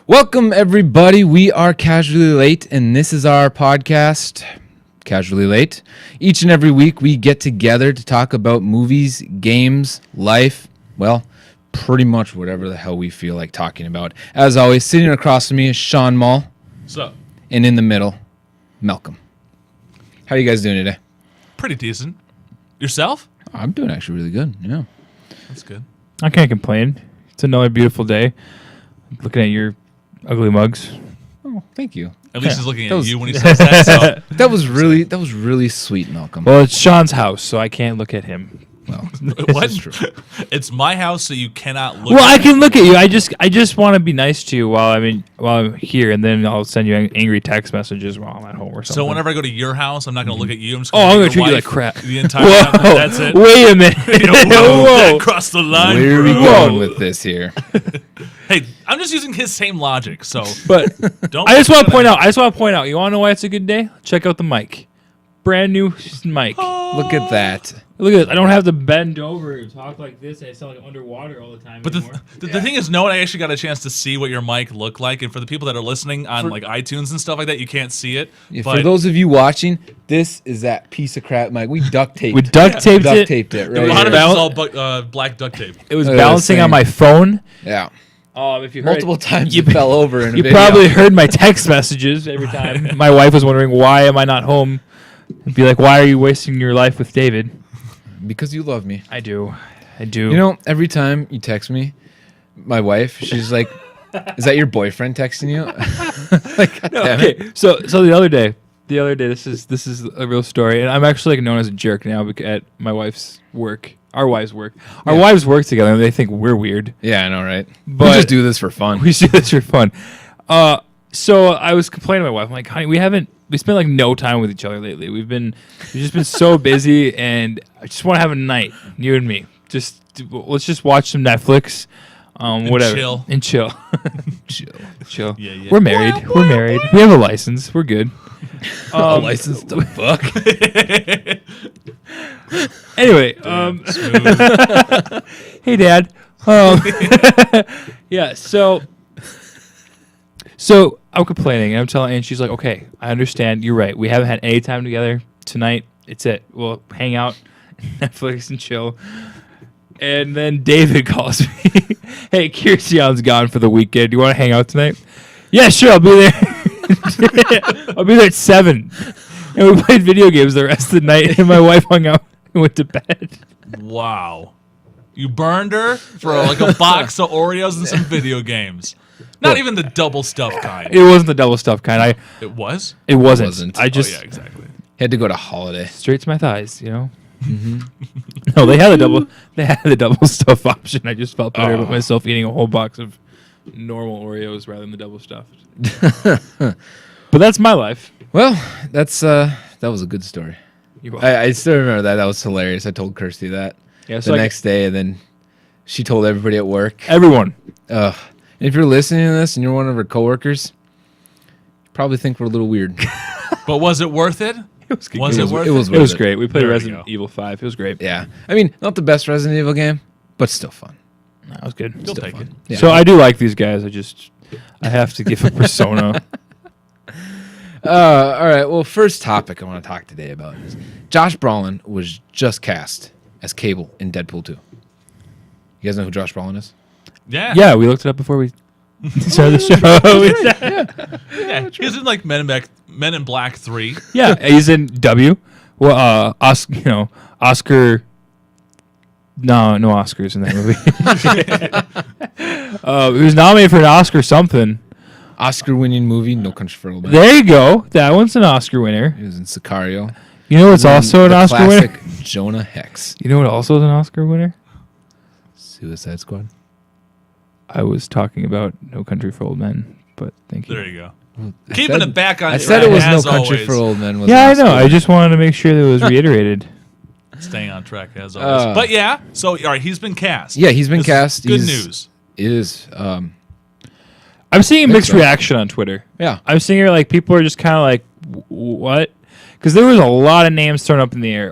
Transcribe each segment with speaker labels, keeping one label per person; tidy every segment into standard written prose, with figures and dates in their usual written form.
Speaker 1: Welcome, everybody. We are Casually Late, and this is our podcast, Casually Late. Each and every week, we get together to talk about movies, games, life, well, pretty much whatever the hell we feel like talking about. As always, sitting across from me is Sean Mull.
Speaker 2: What's up?
Speaker 1: And in the middle, Malcolm. How are you guys doing today?
Speaker 2: Pretty decent. Yourself?
Speaker 1: I'm doing actually really good, yeah.
Speaker 2: That's good.
Speaker 3: I can't complain. It's another beautiful day. Looking at your ugly mugs.
Speaker 1: Oh, thank you.
Speaker 2: At least he's looking
Speaker 1: That
Speaker 2: at
Speaker 1: was-
Speaker 2: you when he says that. So
Speaker 1: That was really sweet, Malcolm.
Speaker 3: Well, it's Sean's house, so I can't look at him.
Speaker 1: Well,
Speaker 2: what?
Speaker 1: this is true.
Speaker 2: It's my house, so you cannot look.
Speaker 3: Well, I
Speaker 2: at
Speaker 3: can look at you. I just want to be nice to you while I'm here, and then I'll send you angry text messages while I'm at home or something.
Speaker 2: So whenever I go to your house, I'm not going to look at you. I'm just
Speaker 3: Oh,
Speaker 2: going
Speaker 3: I'm
Speaker 2: to
Speaker 3: gonna treat you like crap.
Speaker 2: the entire
Speaker 3: Whoa,
Speaker 2: time. That's it.
Speaker 3: Wait a minute. Whoa.
Speaker 2: Across the line.
Speaker 1: Where are we
Speaker 2: bro.
Speaker 1: going with this here?
Speaker 2: Hey, I'm just using his same logic. So
Speaker 3: But
Speaker 2: don't.
Speaker 3: I just want to point out. You want to know why it's a good day? Check out the mic. Brand new mic.
Speaker 1: Look at that.
Speaker 3: Look at this. I don't have to bend over and talk like this. I sound like underwater all the time.
Speaker 2: But
Speaker 3: anymore.
Speaker 2: the thing is, no one actually got a chance to see what your mic looked like. And for the people that are listening on like iTunes and stuff like that, you can't see it.
Speaker 1: Yeah,
Speaker 2: but
Speaker 1: for those of you watching, this is that piece of crap mic. We duct taped.
Speaker 3: we duct taped
Speaker 1: duct
Speaker 3: it.
Speaker 1: taped it
Speaker 2: the
Speaker 1: right
Speaker 2: bottom
Speaker 1: here.
Speaker 2: is all black duct tape.
Speaker 3: It was
Speaker 1: Oh,
Speaker 3: balancing
Speaker 1: same.
Speaker 3: on my phone.
Speaker 1: Yeah,
Speaker 3: If you heard
Speaker 1: multiple times you fell over in a
Speaker 3: you
Speaker 1: video.
Speaker 3: probably heard my text messages every time. My wife was wondering why am I not home. I'd be like, why are you wasting your life with David?
Speaker 1: Because you love me.
Speaker 3: I do.
Speaker 1: You know, every time you text me, my wife, she's like, "Is that your boyfriend texting you?" Like, God damn it.
Speaker 3: Okay, so the other day, this is a real story, and I'm actually like known as a jerk now at my wife's work. Our wives work. Our wives work together, and they think we're weird.
Speaker 1: Yeah, I know, right?
Speaker 3: But-
Speaker 1: we just do this for fun.
Speaker 3: We see this for fun. So I was complaining to my wife. I'm like, honey, we spent like no time with each other lately. We've just been so busy, and I just want to have a night, you and me. Let's just watch some Netflix, whatever,
Speaker 2: chill.
Speaker 3: and chill,
Speaker 1: Chill.
Speaker 3: Yeah. We're married. We're married. We have a license. We're good.
Speaker 1: A license to fuck.
Speaker 3: Anyway,
Speaker 2: Smooth.
Speaker 3: hey, Dad. Yeah. So I'm complaining, and I'm telling, and she's like, "Okay, I understand. You're right. We haven't had any time together tonight. It's it. We'll hang out, Netflix, and chill." And then David calls me. Hey, Kirsten's gone for the weekend. Do you want to hang out tonight? Yeah, sure. I'll be there. I'll be there at 7. And we played video games the rest of the night. And my wife hung out and went to bed.
Speaker 2: Wow. You burned her for like a box of Oreos and some video games. Not even the double stuffed kind.
Speaker 3: It wasn't the double stuff kind.
Speaker 2: It was?
Speaker 3: It wasn't.
Speaker 1: wasn't.
Speaker 3: I just
Speaker 2: Oh, yeah, exactly.
Speaker 1: Had to go to Holiday.
Speaker 3: straight to my thighs, you know. No, they had the double stuff option. I just felt better about myself eating a whole box of normal Oreos rather than the double stuffed. But that's my life.
Speaker 1: Well, that was a good story.
Speaker 3: You
Speaker 1: I still remember that. That was hilarious. I told Kirsty that
Speaker 3: yeah,
Speaker 1: the next day, and then she told everybody at work.
Speaker 3: everyone.
Speaker 1: And if you're listening to this and you're one of her coworkers, you probably think we're a little weird.
Speaker 2: But was it worth it?
Speaker 3: It was good.
Speaker 2: Was it worth
Speaker 1: it was
Speaker 3: It was
Speaker 1: worth
Speaker 3: great. We played
Speaker 2: There we
Speaker 3: Resident
Speaker 2: go.
Speaker 3: Evil 5. It was great.
Speaker 1: Yeah. I mean, not the best Resident Evil game, but still fun.
Speaker 3: That was good.
Speaker 2: You'll take it.
Speaker 1: Yeah.
Speaker 3: So I do like these guys. I have to give a persona.
Speaker 1: All right. Well, first topic I want to talk today about is Josh Brolin was just cast as Cable in Deadpool 2. You guys know who Josh Brolin is?
Speaker 2: Yeah.
Speaker 3: Yeah, we looked it up before we started the show.
Speaker 2: Yeah. He's in like Men in Black 3.
Speaker 3: Yeah, he's in W. Well, Oscar. No Oscars in that movie. He was nominated for an Oscar something.
Speaker 1: Oscar-winning movie, No Country for Old Men.
Speaker 3: There you go. That one's an Oscar winner.
Speaker 1: He was in Sicario.
Speaker 3: You know what's
Speaker 1: And
Speaker 3: also an
Speaker 1: the
Speaker 3: Oscar winner?
Speaker 1: classic Jonah Hex.
Speaker 3: You know what also is an Oscar winner?
Speaker 1: Suicide Squad.
Speaker 3: I was talking about No Country for Old Men, but thank you.
Speaker 2: There you go.
Speaker 1: I
Speaker 2: Keeping
Speaker 1: said-
Speaker 2: it back on
Speaker 1: I said it
Speaker 2: track,
Speaker 1: was No
Speaker 2: as
Speaker 1: Country
Speaker 2: always.
Speaker 1: for Old Men. Was
Speaker 3: Yeah,
Speaker 1: an
Speaker 3: I know.
Speaker 1: Oscar
Speaker 3: I
Speaker 1: winner.
Speaker 3: just wanted to make sure that it was reiterated.
Speaker 2: Staying on track as always. But yeah, so all right, he's been cast.
Speaker 1: Yeah, he's been
Speaker 2: This is
Speaker 1: cast.
Speaker 2: Good
Speaker 1: He's-
Speaker 2: news.
Speaker 1: It is.
Speaker 3: I'm seeing a mixed
Speaker 1: so.
Speaker 3: reaction on Twitter.
Speaker 1: Yeah.
Speaker 3: I'm seeing like people are just kind of like, what? Because there was a lot of names thrown up in the air.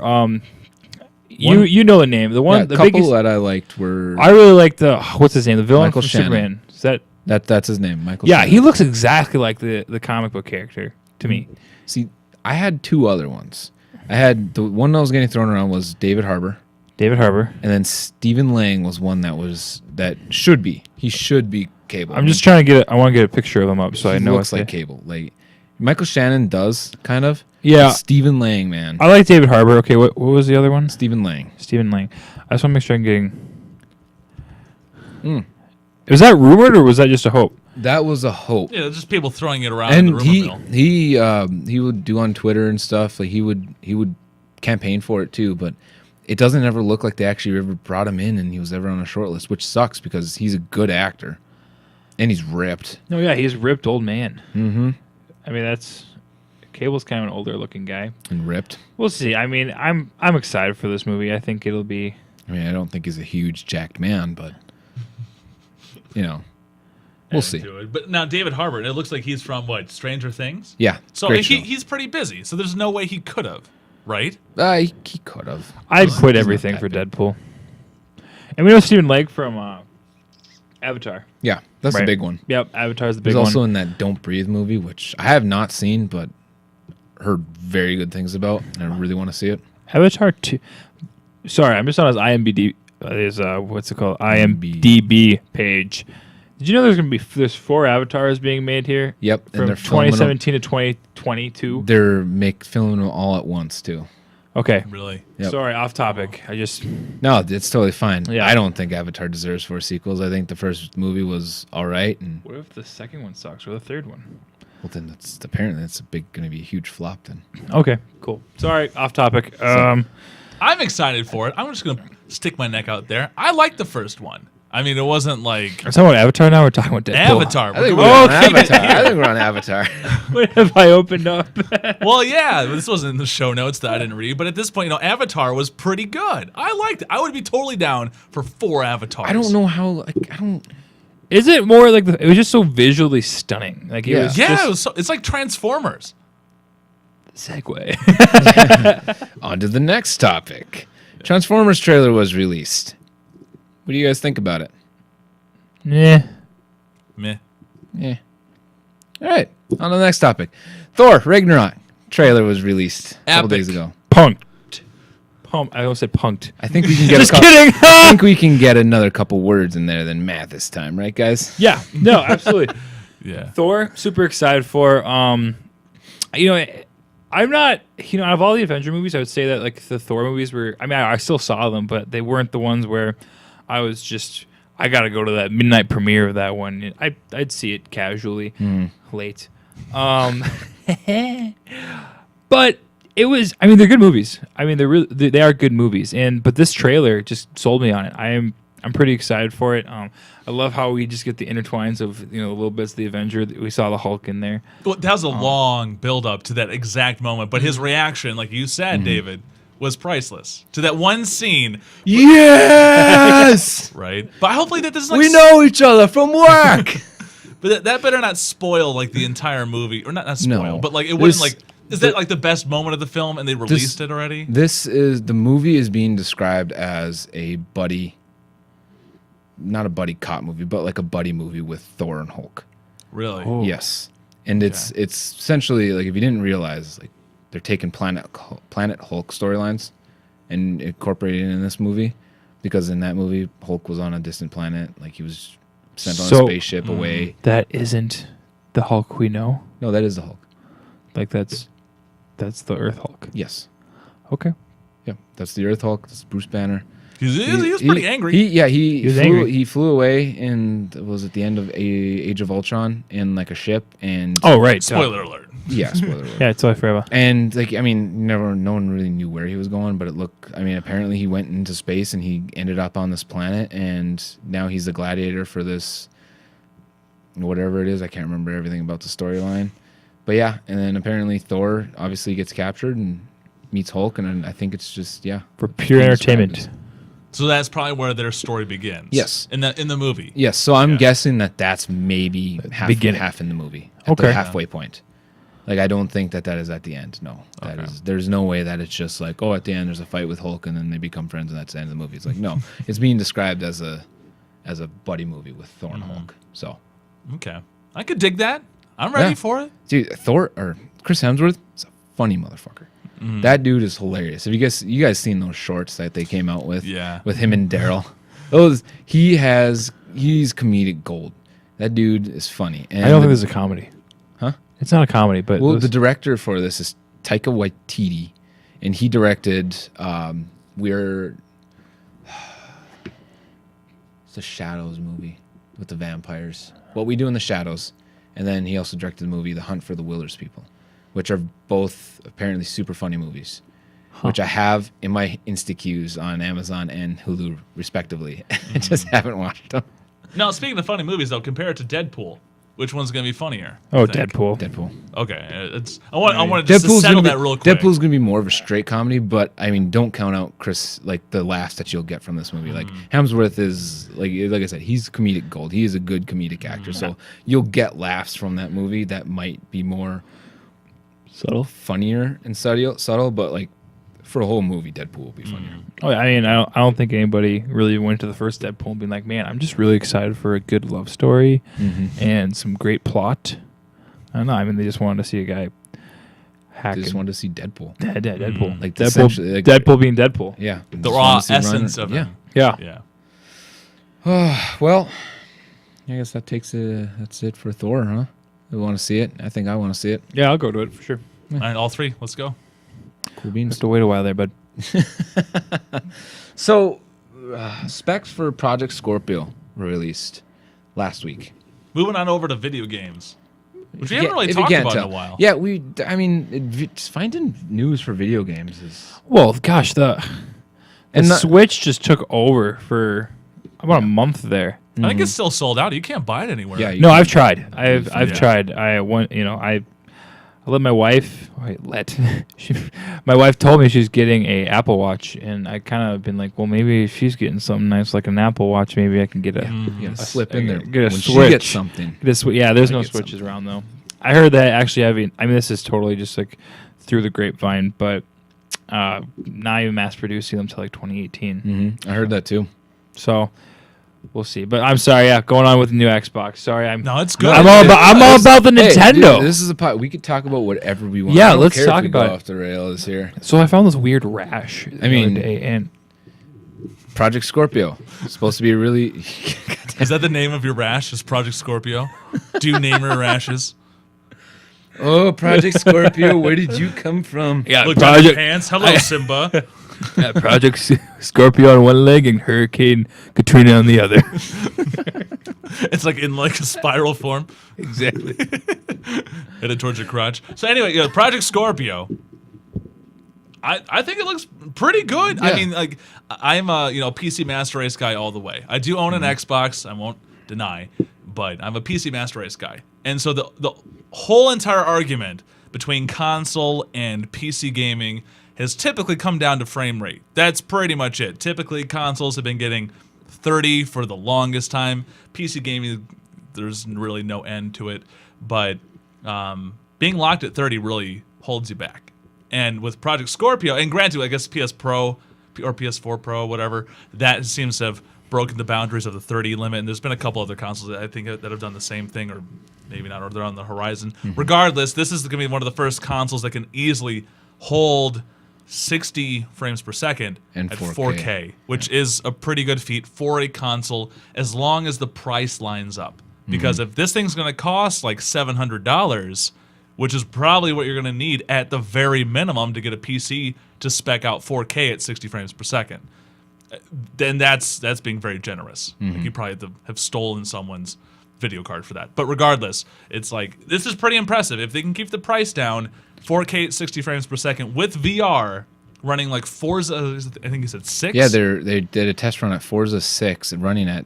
Speaker 3: You know the name. The one
Speaker 1: Yeah,
Speaker 3: the
Speaker 1: a couple
Speaker 3: biggest.
Speaker 1: that I liked were
Speaker 3: I really like the what's his name? The villain
Speaker 1: Michael
Speaker 3: from
Speaker 1: Shannon.
Speaker 3: Superman. Is that
Speaker 1: That's his name, Michael.
Speaker 3: Yeah,
Speaker 1: Shannon.
Speaker 3: he looks exactly like the comic book character to me.
Speaker 1: See, I had two other ones. I had the one that was getting thrown around was David Harbour,
Speaker 3: David Harbour.
Speaker 1: and then Stephen Lang was one that should be. He should be Cable.
Speaker 3: I'm just trying to I want to get a picture of him up so I
Speaker 1: he
Speaker 3: know.
Speaker 1: looks like Cable. Like Michael Shannon does kind of.
Speaker 3: Yeah.
Speaker 1: But Stephen Lang, man.
Speaker 3: I like David Harbour. Okay, what was the other one?
Speaker 1: Stephen Lang.
Speaker 3: Stephen Lang. I just want to make sure I'm getting.
Speaker 1: Mm.
Speaker 3: Was that rumored or was that just a hope?
Speaker 1: That was a hope.
Speaker 2: Yeah, just people throwing it around in the
Speaker 1: And
Speaker 2: rumor mill.
Speaker 1: he would do on Twitter and stuff. Like he would campaign for it too, but it doesn't ever look like they actually ever brought him in and he was ever on a short list, which sucks because he's a good actor and he's ripped.
Speaker 3: No, yeah, he's a ripped old man.
Speaker 1: Mm-hmm.
Speaker 3: I mean, that's Cable's kind of an older looking guy.
Speaker 1: And ripped.
Speaker 3: We'll see. I mean, I'm excited for this movie. I think it'll be.
Speaker 1: I mean, I don't think he's a huge jacked man, but you know, we'll see.
Speaker 2: Into it. But now David Harbour, it looks like he's from what, Stranger Things?
Speaker 1: Yeah.
Speaker 2: So
Speaker 1: great show.
Speaker 2: he's pretty busy. So there's no way he could have, right?
Speaker 1: He could have.
Speaker 3: I'd quit
Speaker 1: not
Speaker 3: everything
Speaker 1: that
Speaker 3: for
Speaker 1: big.
Speaker 3: Deadpool. And we know Stephen Lang from Avatar.
Speaker 1: Yeah, that's
Speaker 3: Right.
Speaker 1: the big one.
Speaker 3: Yep, Avatar's the big
Speaker 1: He's also
Speaker 3: one.
Speaker 1: in that Don't Breathe movie, which I have not seen, but heard very good things about, and I really want to see it.
Speaker 3: Avatar 2. Sorry, I'm just on his IMDb. What's it called? IMDb page. Did you know there's 4 Avatars being made here?
Speaker 1: Yep, and
Speaker 3: From
Speaker 1: they're filming
Speaker 3: 2017 to 2022.
Speaker 1: They're filming them all at once too.
Speaker 3: Okay.
Speaker 2: Really?
Speaker 1: Yep.
Speaker 3: Sorry, off topic. I just
Speaker 1: No, it's totally fine.
Speaker 3: Yeah.
Speaker 1: I don't think Avatar deserves 4 sequels. I think the first movie was all right, and
Speaker 3: what if the second one sucks or the third one?
Speaker 1: well, then apparently that's going to be a huge flop. Then
Speaker 3: Okay, cool. Sorry, off topic.
Speaker 2: I'm excited for it. I'm just going to stick my neck out there. I liked the first one. I mean, it wasn't like
Speaker 3: We're talking about Avatar now. We're talking about Deadpool.
Speaker 2: Avatar.
Speaker 1: I think
Speaker 2: We're
Speaker 1: we're on
Speaker 3: Okay.
Speaker 1: Avatar. I think we're on Avatar.
Speaker 3: What have I opened up?
Speaker 2: Well, yeah, this wasn't in the show notes that I didn't read, but at this point, Avatar was pretty good. I liked it. I would be totally down for 4 Avatars.
Speaker 1: I don't know how. Like, I don't.
Speaker 3: Is it more like it was just so visually stunning? Like it
Speaker 1: Yeah.
Speaker 3: was
Speaker 2: Yeah,
Speaker 3: just
Speaker 2: it's like Transformers.
Speaker 3: segue.
Speaker 1: On to the next topic. Transformers trailer was released. What do you guys think about it?
Speaker 3: Yeah.
Speaker 2: Meh.
Speaker 1: Yeah. All right. On to the next topic. Thor Ragnarok trailer was released a couple
Speaker 2: Epic.
Speaker 1: days ago.
Speaker 3: Punked. I almost said punked.
Speaker 1: I think we can get
Speaker 3: Just
Speaker 1: a couple,
Speaker 3: kidding.
Speaker 1: I think we can get another couple words in there than math this time, right, guys?
Speaker 3: Yeah. No, absolutely.
Speaker 2: Yeah.
Speaker 3: Thor, super excited for. I'm not. Out of all the Avenger movies, I would say that like the Thor movies were. I mean, I still saw them, but they weren't the ones where I was just. I gotta go to that midnight premiere of that one. I'd see it casually, late. But it was. I mean, they're good movies. I mean, they are good movies. But this trailer just sold me on it. I'm pretty excited for it. I love how we just get the intertwines of little bits of the Avenger. We saw the Hulk in there.
Speaker 2: Well, that was a long build up to that exact moment, but his reaction, like you said, David, was priceless to that one scene,
Speaker 1: Yes!
Speaker 2: right? But hopefully that doesn't. Like,
Speaker 1: We know each other from work.
Speaker 2: But that better not spoil like the entire movie, or not spoil,
Speaker 1: No.
Speaker 2: but like it wouldn't
Speaker 1: This-
Speaker 2: like. Is that like the best moment of the film, and they released it already?
Speaker 1: The movie is being described as a buddy, not a buddy cop movie, but like a buddy movie with Thor and Hulk.
Speaker 2: Really?
Speaker 3: Oh.
Speaker 1: Yes, and it's essentially like if you didn't realize, like they're taking Planet Hulk storylines and incorporating it in this movie, because in that movie Hulk was on a distant planet, like he was sent on a spaceship away.
Speaker 3: That isn't the Hulk we know.
Speaker 1: No, that is the Hulk.
Speaker 3: Like that's the Earth Hulk.
Speaker 1: Yes,
Speaker 3: Okay.
Speaker 1: yeah, that's the Earth Hulk. That's Bruce Banner.
Speaker 2: He was pretty angry.
Speaker 1: He
Speaker 3: was
Speaker 1: flew,
Speaker 3: angry.
Speaker 1: He flew away and was at the end of Age of Ultron in like a ship and
Speaker 3: Oh right.
Speaker 2: Spoiler alert.
Speaker 1: yeah, spoiler alert.
Speaker 3: Yeah, it's totally forever.
Speaker 1: And like I mean, no one really knew where he was going, but apparently he went into space and he ended up on this planet, and now he's the gladiator for this whatever it is. I can't remember everything about the storyline, but yeah. And then apparently Thor obviously gets captured and meets Hulk, and I think it's just
Speaker 3: For pure
Speaker 1: being described
Speaker 3: entertainment.
Speaker 1: as-
Speaker 2: So that's probably where their story begins.
Speaker 1: Yes.
Speaker 2: In the movie.
Speaker 1: Yes, so I'm
Speaker 2: Yeah.
Speaker 1: guessing that's maybe
Speaker 3: beginning.
Speaker 1: half in the movie, at
Speaker 3: Okay.
Speaker 1: the halfway point. Like I don't think that is at the end. No, there's no way that it's just like at the end there's a fight with Hulk and then they become friends and that's the end of the movie. It's like no, it's being described as a buddy movie with Thor and Hulk. So
Speaker 2: Okay. I could dig that. I'm ready
Speaker 1: Yeah.
Speaker 2: for it.
Speaker 1: Dude, Thor or Chris Hemsworth is a funny motherfucker. That dude is hilarious. Have you guys seen those shorts that they came out with?
Speaker 2: Yeah.
Speaker 1: With him and Daryl. He's comedic gold. That dude is funny. And
Speaker 3: I don't think this is a comedy.
Speaker 1: Huh?
Speaker 3: It's not a comedy, but
Speaker 1: Well,
Speaker 3: those-
Speaker 1: the director for this is Taika Waititi, and he directed it's the Shadows movie with the vampires. What We Do in the Shadows, and then he also directed the movie The Hunt for the Wilders People, which are both apparently super funny movies, which I have in my Insta queues on Amazon and Hulu respectively. I just haven't watched them.
Speaker 2: Now, speaking of funny movies, though, compare it to Deadpool. Which one's going to be funnier?
Speaker 3: oh,
Speaker 2: you think?
Speaker 3: Deadpool.
Speaker 1: Deadpool.
Speaker 2: Okay. I want to just settle that real quick.
Speaker 1: Deadpool's gonna be more of a straight comedy, but I mean, don't count out Chris, like the laughs that you'll get from this movie. Like Hemsworth is like I said, he's comedic gold. He is a good comedic actor, so you'll get laughs from that movie that might be more
Speaker 3: Subtle.
Speaker 1: funnier and subtle, but like for a whole movie, Deadpool will be funnier.
Speaker 3: Oh, I mean, I don't think anybody really went to the first Deadpool and being like, man, I'm just really excited for a good love story and some great plot. I don't know. I mean, they just wanted to see a guy
Speaker 1: I
Speaker 3: hacking.
Speaker 1: just wanted to see Deadpool.
Speaker 3: Deadpool.
Speaker 1: Like,
Speaker 3: Deadpool,
Speaker 1: essentially, like-
Speaker 3: Deadpool being Deadpool.
Speaker 1: Yeah,
Speaker 2: The
Speaker 1: just
Speaker 2: raw
Speaker 1: wanted to see Ryan
Speaker 2: essence of
Speaker 1: Reynolds.
Speaker 2: him.
Speaker 3: Yeah.
Speaker 2: Yeah.
Speaker 1: Well, I guess that's it for Thor, huh? We want to see it. I think I want to see it.
Speaker 3: Yeah, I'll go to it for sure.
Speaker 2: All right, all three. Let's go.
Speaker 1: Cool beans.
Speaker 3: Have to wait a while there, bud.
Speaker 1: So, specs for Project Scorpio were released last week.
Speaker 2: Moving on over to video games, which we
Speaker 1: If
Speaker 2: haven't
Speaker 1: you
Speaker 2: really
Speaker 1: if you
Speaker 2: talked
Speaker 1: can't
Speaker 2: about in
Speaker 1: tell.
Speaker 2: a while.
Speaker 1: Yeah, finding news for video games is
Speaker 3: Well, gosh, the
Speaker 1: And the-
Speaker 3: Switch just took over for about a month there.
Speaker 2: I think it's still sold out. You can't buy it anywhere.
Speaker 1: Yeah, you
Speaker 3: No,
Speaker 1: can-
Speaker 3: I've tried. I've
Speaker 2: Yeah.
Speaker 3: tried. I let my wife. My wife told me she's getting a Apple Watch, and I kind of been like, well, maybe if she's getting something nice like an Apple Watch, maybe I can get a
Speaker 1: you gotta slip in there.
Speaker 3: Get a
Speaker 1: when
Speaker 3: Switch.
Speaker 1: she gets something.
Speaker 3: Yeah, there's
Speaker 1: I
Speaker 3: no
Speaker 1: get
Speaker 3: Switches
Speaker 1: something.
Speaker 3: around though. I heard that actually having. I mean, this is totally just like through the grapevine, but not even mass producing them till like 2018.
Speaker 1: I heard that too.
Speaker 3: So we'll see. But I'm sorry. Yeah, going on with the new Xbox. Sorry,
Speaker 2: No, it's good.
Speaker 3: I'm all about the
Speaker 1: Hey,
Speaker 3: Nintendo.
Speaker 1: dude, this is a pot. We could talk about whatever we want.
Speaker 3: Yeah,
Speaker 1: I don't
Speaker 3: let's
Speaker 1: care if
Speaker 3: talk
Speaker 1: we
Speaker 3: about
Speaker 1: go
Speaker 3: it.
Speaker 1: off the rails here.
Speaker 3: So I found this weird rash. The
Speaker 1: mean-
Speaker 3: other day, and
Speaker 1: Project Scorpio. It's supposed to be a really.
Speaker 2: Is that the name of your rash? Is Project Scorpio? Do you name your rashes?
Speaker 1: Oh, Project Scorpio, where did you come from?
Speaker 3: yeah,
Speaker 2: Look down your pants. Hello, Simba.
Speaker 3: Project Scorpio on one leg and Hurricane Katrina on the other.
Speaker 2: It's like in like a spiral form,
Speaker 3: Exactly.
Speaker 2: headed towards your crotch. So anyway, yeah, Project Scorpio. I think it looks pretty good. I
Speaker 1: Yeah.
Speaker 2: mean, like I'm a PC Master Race guy all the way. I do own an Xbox. I won't deny, but I'm a PC Master Race guy. And so the whole entire argument between console and PC gaming has typically come down to frame rate. That's pretty much it. Typically, consoles have been getting 30 for the longest time. PC gaming, there's really no end to it. But being locked at 30 really holds you back. And with Project Scorpio, and granted, I guess PS Pro or PS4 Pro, whatever, that seems to have broken the boundaries of the 30 limit. And there's been a couple other consoles that I think that have done the same thing, or maybe not, or they're on the horizon. Regardless, this is going to be one of the first consoles that can easily hold 60 frames per second
Speaker 1: And
Speaker 2: at
Speaker 1: 4K.
Speaker 2: 4K, which is a pretty good feat for a console as long as the price lines up. Because if this thing's going to cost like $700, which is probably what you're going to need at the very minimum to get a PC to spec out 4K at 60 frames per second, then that's being very generous. Like you probably have stolen someone's video card for that. But regardless, it's like, this is pretty impressive. If they can keep the price down, 4K at 60 frames per second with VR running like Forza, I think he said 6?
Speaker 1: Yeah, they did a test run at Forza 6 and running at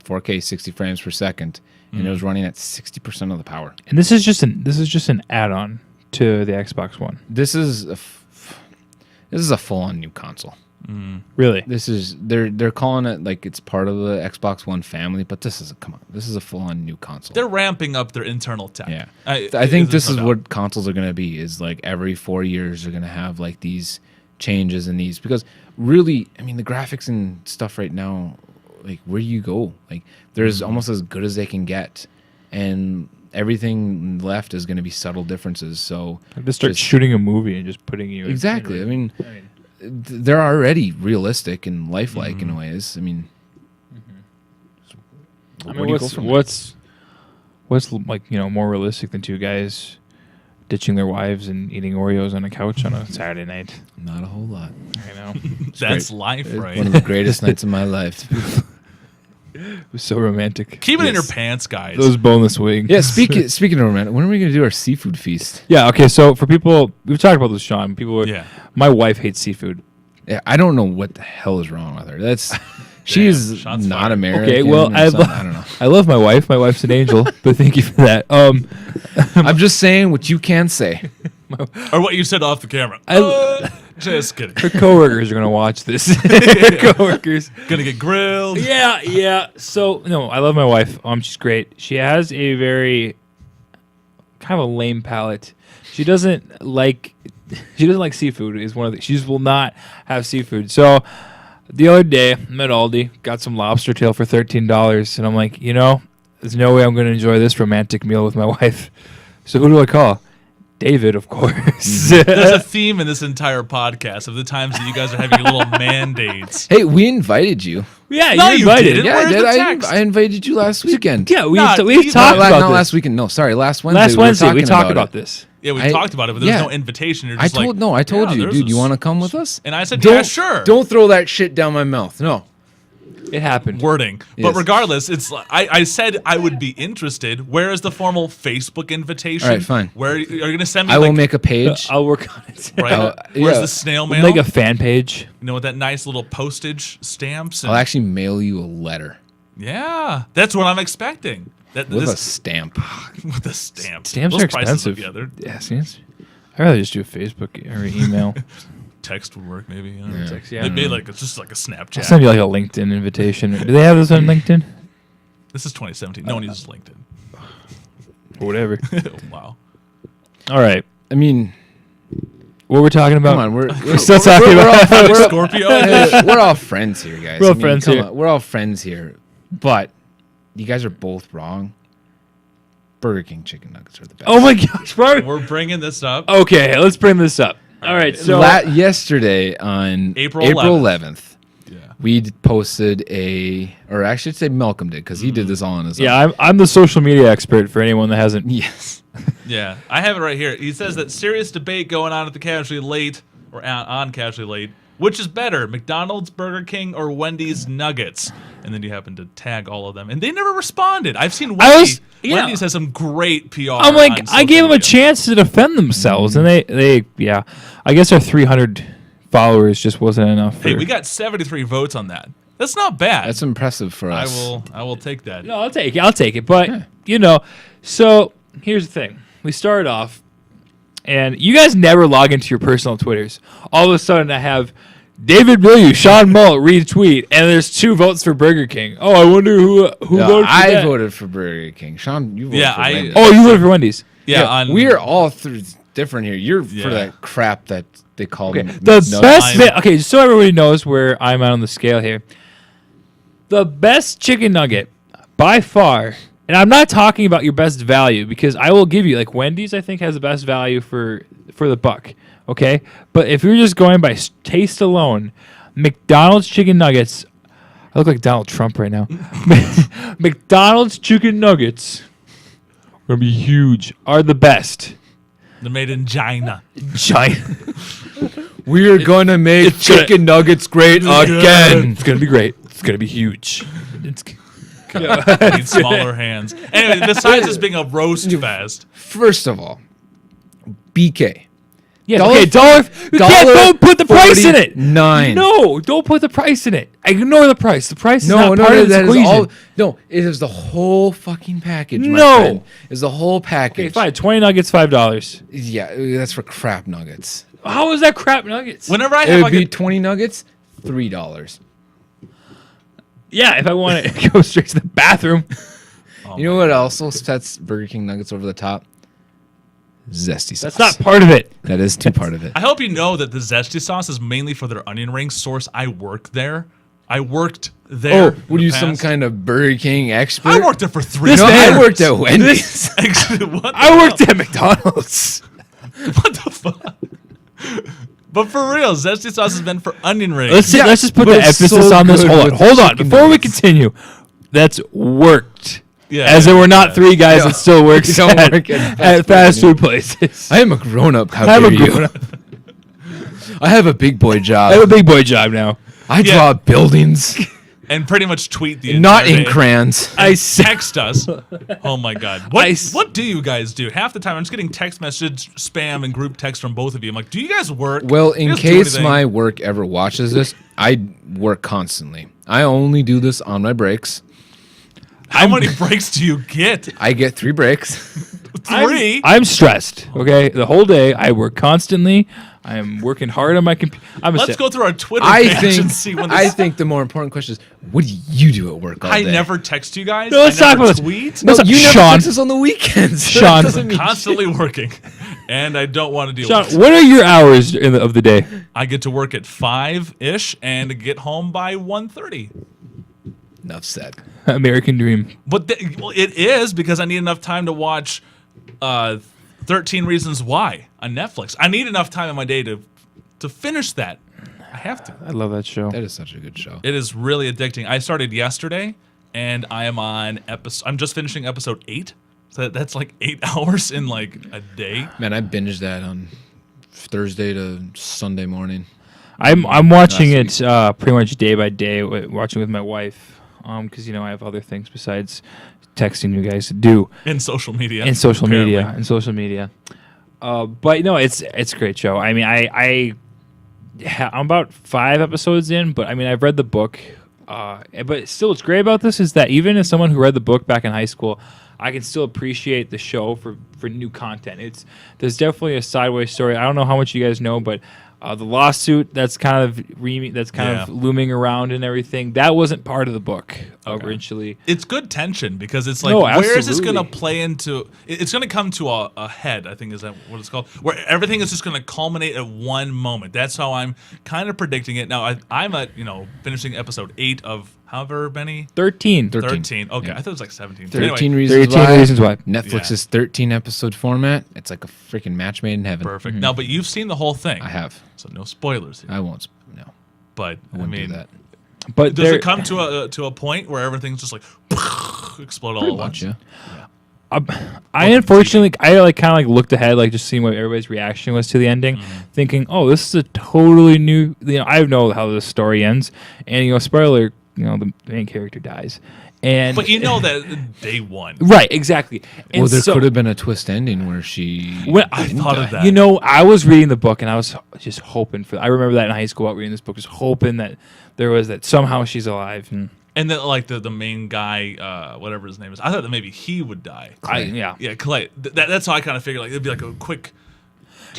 Speaker 1: 4K 60 frames per second, and it was running at 60% of the power.
Speaker 3: And this is just an add-on to the Xbox One.
Speaker 1: This is a full-on new console.
Speaker 3: Really?
Speaker 1: This is they're calling it like it's part of the Xbox One family, but this is a full-on new console.
Speaker 2: They're ramping up their internal tech.
Speaker 1: Yeah,
Speaker 2: I
Speaker 1: think
Speaker 2: there's
Speaker 1: this
Speaker 2: no
Speaker 1: is
Speaker 2: doubt.
Speaker 1: what consoles are going to be. Is like every 4 years they're going to have like these changes and these, because really, I mean, the graphics and stuff right now, like where do you go? Like there's almost as good as they can get, and everything left is going to be subtle differences. So
Speaker 3: Just start shooting a movie and just putting you
Speaker 1: exactly. I mean,
Speaker 3: I mean,
Speaker 1: they're already realistic and lifelike in ways. I mean, where do you go from there?
Speaker 3: what's like more realistic than two guys ditching their wives and eating Oreos on a couch on a Saturday night?
Speaker 1: Not a whole lot.
Speaker 3: I know.
Speaker 2: That's life,
Speaker 1: It's
Speaker 2: right?
Speaker 1: one of the greatest nights of my life.
Speaker 3: It was so romantic.
Speaker 2: Keep it in your
Speaker 1: Yes.
Speaker 2: pants, guys.
Speaker 3: Those boneless wings.
Speaker 1: Yeah, speaking of romantic, when are we going to do our seafood feast?
Speaker 3: Yeah. Okay. So for people, we've talked about this, Sean. People.
Speaker 2: Yeah.
Speaker 3: My wife hates seafood.
Speaker 1: Yeah, I don't know what the hell is wrong with her. That's she is
Speaker 2: shots
Speaker 1: not
Speaker 2: fired.
Speaker 1: American.
Speaker 3: Okay. Well,
Speaker 1: or
Speaker 3: I
Speaker 1: something. I don't know.
Speaker 3: I love my wife. My wife's an angel. But thank you for that.
Speaker 1: I'm just saying what you can say.
Speaker 2: Or what you said off the camera. Just kidding.
Speaker 3: Her coworkers are gonna watch this. Her coworkers.
Speaker 2: Gonna get grilled.
Speaker 3: Yeah. So no, I love my wife. She's great. She has a very kind of a lame palate. She doesn't like seafood. Is one of the, she just will not have seafood. So the other day, I'm at Aldi, got some lobster tail for $13, and I'm like, there's no way I'm going to enjoy this romantic meal with my wife. So who do I call? David, of course.
Speaker 2: There's a theme in this entire podcast of the times that you guys are having your little mandates.
Speaker 1: Hey, we invited you.
Speaker 3: Yeah,
Speaker 2: No,
Speaker 3: you
Speaker 2: you
Speaker 3: invited.
Speaker 2: didn't.
Speaker 1: Yeah,
Speaker 2: Where's
Speaker 1: I did.
Speaker 2: the
Speaker 1: I,
Speaker 2: text?
Speaker 1: I invited you last weekend.
Speaker 3: Yeah, we've
Speaker 2: Not
Speaker 3: talked
Speaker 2: even.
Speaker 3: about
Speaker 1: not
Speaker 3: this.
Speaker 1: last weekend. No, sorry, last Wednesday.
Speaker 3: Last
Speaker 1: we were
Speaker 3: Wednesday, we
Speaker 1: talking
Speaker 3: talked about this.
Speaker 2: Yeah, we
Speaker 1: I-
Speaker 2: talked about it, but there was
Speaker 1: yeah.
Speaker 2: no invitation. You're
Speaker 1: I
Speaker 2: just
Speaker 1: told
Speaker 2: like,
Speaker 1: you,
Speaker 2: yeah, there's
Speaker 1: dude.
Speaker 2: a
Speaker 1: You
Speaker 2: s-
Speaker 1: want to come with us?
Speaker 2: And I said,
Speaker 1: Don't,
Speaker 2: yeah, sure.
Speaker 1: Don't throw that shit down my mouth. No.
Speaker 3: It happened.
Speaker 2: Wording.
Speaker 1: Yes.
Speaker 2: But regardless, it's I said I would be interested. Where is the formal Facebook invitation?
Speaker 1: All right, fine.
Speaker 2: Where are you going to send me?
Speaker 1: I will
Speaker 2: like,
Speaker 1: make a page.
Speaker 3: I'll work on it.
Speaker 2: right. Where's
Speaker 1: yeah.
Speaker 2: the snail mail?
Speaker 3: Make a fan page.
Speaker 2: with that nice little postage stamps. And,
Speaker 1: I'll actually mail you a letter
Speaker 2: yeah, that's what I'm expecting. That
Speaker 1: with a
Speaker 2: this
Speaker 1: stamp.
Speaker 2: with a stamp.
Speaker 3: Stamps
Speaker 2: Those
Speaker 3: are
Speaker 2: prices
Speaker 3: expensive.
Speaker 2: together.
Speaker 3: Yeah, stamps. I'd rather just do a Facebook or email.
Speaker 2: Text would work maybe. You know?
Speaker 1: Yeah.
Speaker 3: Text, yeah.
Speaker 2: Maybe like it's just like a
Speaker 3: I'll
Speaker 2: Snapchat.
Speaker 3: send you like a LinkedIn invitation. Do they have this on LinkedIn?
Speaker 2: This is 2017. No one uses LinkedIn.
Speaker 3: Or whatever.
Speaker 2: Wow.
Speaker 3: All right.
Speaker 1: I mean,
Speaker 3: What we're talking about?
Speaker 1: come on. We're
Speaker 3: still talking about
Speaker 1: we're-
Speaker 2: Scorpio.
Speaker 1: we're all friends here, guys.
Speaker 3: We're all
Speaker 1: I mean,
Speaker 3: friends
Speaker 1: come
Speaker 3: here.
Speaker 1: on, we're all friends here. But you guys are both wrong. Burger King chicken nuggets are the best.
Speaker 3: Oh my gosh, bro.
Speaker 2: We're bringing this up.
Speaker 3: Okay, let's bring this up. All right, so
Speaker 1: Yesterday on
Speaker 2: April
Speaker 1: April 11th,
Speaker 2: Yeah.
Speaker 1: we posted or I should say Malcolm did because he did this all on his own.
Speaker 3: yeah, I'm the social media expert for anyone that hasn't.
Speaker 1: Yes.
Speaker 2: Yeah, I have it right here. He says that serious debate going on at the Casually Late or on Casually Late. Which is better, McDonald's, Burger King, or Wendy's Nuggets? And then you happen to tag all of them, and they never responded. I've seen Wendy's has some great PR.
Speaker 3: I'm like,
Speaker 2: on
Speaker 3: I
Speaker 2: social
Speaker 3: gave them a
Speaker 2: media.
Speaker 3: chance to defend themselves, and they, yeah, I guess our 300 followers just wasn't enough.
Speaker 2: Hey,
Speaker 3: for-
Speaker 2: we got 73 votes on that. That's not bad.
Speaker 1: That's impressive for
Speaker 2: I
Speaker 1: us.
Speaker 2: will take that.
Speaker 3: No, I'll take it. But so here's the thing: we started off, and you guys never log into your personal Twitters. All of a sudden, I have David Milieu, Sean Mull retweet, and there's 2 votes for Burger King. Oh, I wonder who
Speaker 1: No,
Speaker 3: voted for
Speaker 1: I
Speaker 3: that.
Speaker 1: voted for Burger King. Sean, you voted
Speaker 2: Yeah,
Speaker 1: for
Speaker 2: I-
Speaker 1: Wendy's.
Speaker 3: Oh, you voted for Wendy's.
Speaker 2: Yeah,
Speaker 1: we are all different here. You're
Speaker 2: Yeah.
Speaker 1: for that crap that they call
Speaker 3: Okay,
Speaker 1: them.
Speaker 3: the
Speaker 1: nuggets.
Speaker 3: best. Okay, so everybody knows where I'm at on the scale here. The best chicken nugget by far, and I'm not talking about your best value because I will give you like Wendy's. I think has the best value for the buck. Okay, but if you're just going by taste alone, McDonald's chicken nuggets. I look like Donald Trump right now. McDonald's chicken nuggets are gonna be huge. Are the best.
Speaker 2: They're made in China.
Speaker 3: Giant.
Speaker 1: We're gonna make
Speaker 3: it's gonna-
Speaker 1: chicken nuggets great again.
Speaker 3: It's gonna be great. It's gonna be huge. It's
Speaker 2: Need smaller hands. Anyway, besides this being a roast fest,
Speaker 1: First of all, BK.
Speaker 3: yes,
Speaker 1: Dollar-
Speaker 3: okay, dollar. You can't, don't put the price in it.
Speaker 1: 49.
Speaker 3: No, don't put the price in it. Ignore the price. The price is
Speaker 1: No,
Speaker 3: not
Speaker 1: no,
Speaker 3: part of the
Speaker 1: that is
Speaker 3: equation.
Speaker 1: all. No, it is the whole fucking package. My
Speaker 3: No.
Speaker 1: friend. It's the whole package.
Speaker 3: Okay, fine. 20 nuggets, $5.
Speaker 1: Yeah, that's for crap nuggets.
Speaker 3: How is that crap nuggets?
Speaker 2: whenever I
Speaker 1: It
Speaker 2: have
Speaker 1: would
Speaker 2: like
Speaker 1: be
Speaker 2: a
Speaker 1: 20 nuggets, $3.
Speaker 3: Yeah, if I want to go straight to the bathroom.
Speaker 1: You know what also sets Burger King nuggets over the top? Zesty sauce.
Speaker 3: That's not part of it.
Speaker 1: That is part of it.
Speaker 2: I hope you know that the zesty sauce is mainly for their onion ring source. I work there. I worked there.
Speaker 1: Oh,
Speaker 2: in
Speaker 1: what are
Speaker 2: the
Speaker 1: you, some
Speaker 2: past.
Speaker 1: kind of Burger King expert?
Speaker 2: I worked there for 3
Speaker 3: This
Speaker 1: No,
Speaker 2: years.
Speaker 3: man-
Speaker 1: I worked at Wendy's.
Speaker 2: Actually, what the
Speaker 3: I worked
Speaker 2: hell?
Speaker 3: at McDonald's.
Speaker 2: What the fuck? But for real, zesty sauce has been for onion rings.
Speaker 3: Let's just put
Speaker 1: but
Speaker 3: the
Speaker 1: it's
Speaker 3: emphasis
Speaker 1: so
Speaker 3: on this.
Speaker 1: good
Speaker 3: Hold on,
Speaker 1: with
Speaker 3: hold on.
Speaker 1: chicken
Speaker 3: Before we
Speaker 1: nuggets.
Speaker 3: continue, that's worked.
Speaker 2: Yeah,
Speaker 3: As there were not
Speaker 2: yeah.
Speaker 3: 3 guys
Speaker 1: Yeah.
Speaker 3: that still works
Speaker 1: You don't
Speaker 3: at,
Speaker 1: work at
Speaker 3: at fast food places.
Speaker 1: I am a grown-up. How
Speaker 3: I'm a
Speaker 1: dare you?
Speaker 3: grown-up.
Speaker 1: I have a big boy
Speaker 3: I
Speaker 1: job.
Speaker 3: have a big boy job now.
Speaker 1: I draw buildings,
Speaker 2: And pretty much tweet the
Speaker 1: not
Speaker 2: entire
Speaker 1: in
Speaker 2: day.
Speaker 1: crayons.
Speaker 3: I s-
Speaker 2: Text us. Oh my god. What do you guys do? Half the time I'm just getting text message spam and group text from both of you. I'm like, do you guys work?
Speaker 1: Well,
Speaker 2: Do you
Speaker 1: in
Speaker 2: guys do
Speaker 1: case
Speaker 2: anything?
Speaker 1: my work ever watches this, I work constantly. I only do this on my breaks.
Speaker 2: How many breaks do you get?
Speaker 1: I get 3 breaks.
Speaker 2: 3?
Speaker 3: I'm stressed. Okay, the whole day I work constantly. I am working hard on my computer.
Speaker 2: Let's go through our Twitter
Speaker 1: I
Speaker 2: page and
Speaker 1: think.
Speaker 2: see when
Speaker 1: I
Speaker 2: this.
Speaker 1: think the more important question is, what do you do at work all
Speaker 2: I
Speaker 1: day?
Speaker 2: never text you guys.
Speaker 3: No, let's
Speaker 2: I
Speaker 3: talk
Speaker 2: never
Speaker 3: about this.
Speaker 2: tweet.
Speaker 1: No,
Speaker 3: What's up,
Speaker 1: you never
Speaker 3: Sean?
Speaker 1: text us on the weekends. So
Speaker 3: Sean.
Speaker 1: that doesn't mean
Speaker 2: Constantly working, and I don't want to deal
Speaker 3: Sean,
Speaker 2: with it.
Speaker 3: what are your hours of the day?
Speaker 2: I get to work at 5-ish and get home by 1:30.
Speaker 1: Enough said.
Speaker 3: American dream.
Speaker 2: But well, it is because I need enough time to watch 13 Reasons Why on Netflix. I need enough time in my day to finish that. I have to.
Speaker 3: I love that show.
Speaker 1: That is such a good show.
Speaker 2: It is really addicting. I started yesterday, and I am on episode. I'm just finishing episode 8. So that's like 8 hours in like a day.
Speaker 1: Man, I binged that on Thursday to Sunday morning.
Speaker 3: I'm watching it pretty much day by day, watching with my wife, because I have other things besides texting you guys to do
Speaker 2: In social media.
Speaker 3: in social
Speaker 2: apparently.
Speaker 3: media. But no, it's a great show. I mean, I'm about 5 episodes in, but I mean, I've read the book. But still, what's great about this is that even as someone who read the book back in high school, I can still appreciate the show for new content. There's definitely a sideways story. I don't know how much you guys know, but the lawsuit that's kind of looming around and everything, that wasn't part of the book originally.
Speaker 2: It's good tension because it's like,
Speaker 3: No,
Speaker 2: where is this going to
Speaker 3: absolutely.
Speaker 2: play into? It's going to come to a head, I think is that what it's called, where everything is just going to culminate at one moment. That's how I'm kind of predicting it. Now, I'm at, finishing episode 8 of however many?
Speaker 3: 13.
Speaker 2: 13. Okay,
Speaker 1: Yeah.
Speaker 2: I thought it was like 17.
Speaker 1: 13
Speaker 2: Anyway,
Speaker 1: reasons
Speaker 3: 13
Speaker 1: why.
Speaker 3: reasons why.
Speaker 1: Netflix's 13 episode format. It's like a freaking match made in heaven.
Speaker 2: perfect. Now, but you've seen the whole thing.
Speaker 1: I have.
Speaker 2: So no spoilers here.
Speaker 1: I won't. No,
Speaker 2: But
Speaker 1: I wouldn't do that.
Speaker 3: But
Speaker 2: does
Speaker 3: there,
Speaker 2: it come to a point where everything's just like explode all at once?
Speaker 1: Yeah.
Speaker 3: I unfortunately, I kind of looked ahead, just seeing what everybody's reaction was to the ending,
Speaker 2: Mm-hmm.
Speaker 3: thinking, oh, this is a totally new. I know how the story ends, and spoiler, the main character dies, and
Speaker 2: But you know that day one.
Speaker 3: right, exactly. And
Speaker 1: Well, there
Speaker 3: so-
Speaker 1: could have been a twist ending where she.
Speaker 3: When
Speaker 2: I
Speaker 1: didn't
Speaker 2: thought
Speaker 1: die.
Speaker 2: of that.
Speaker 3: I was reading the book and I was just hoping for. I remember that in high school, reading this book, just hoping that there was that somehow she's alive. And
Speaker 2: And then like the main guy, whatever his name is, I thought that maybe he would die.
Speaker 3: yeah,
Speaker 2: Yeah, Clay. That's how I kind of figured. Like it'd be like a quick.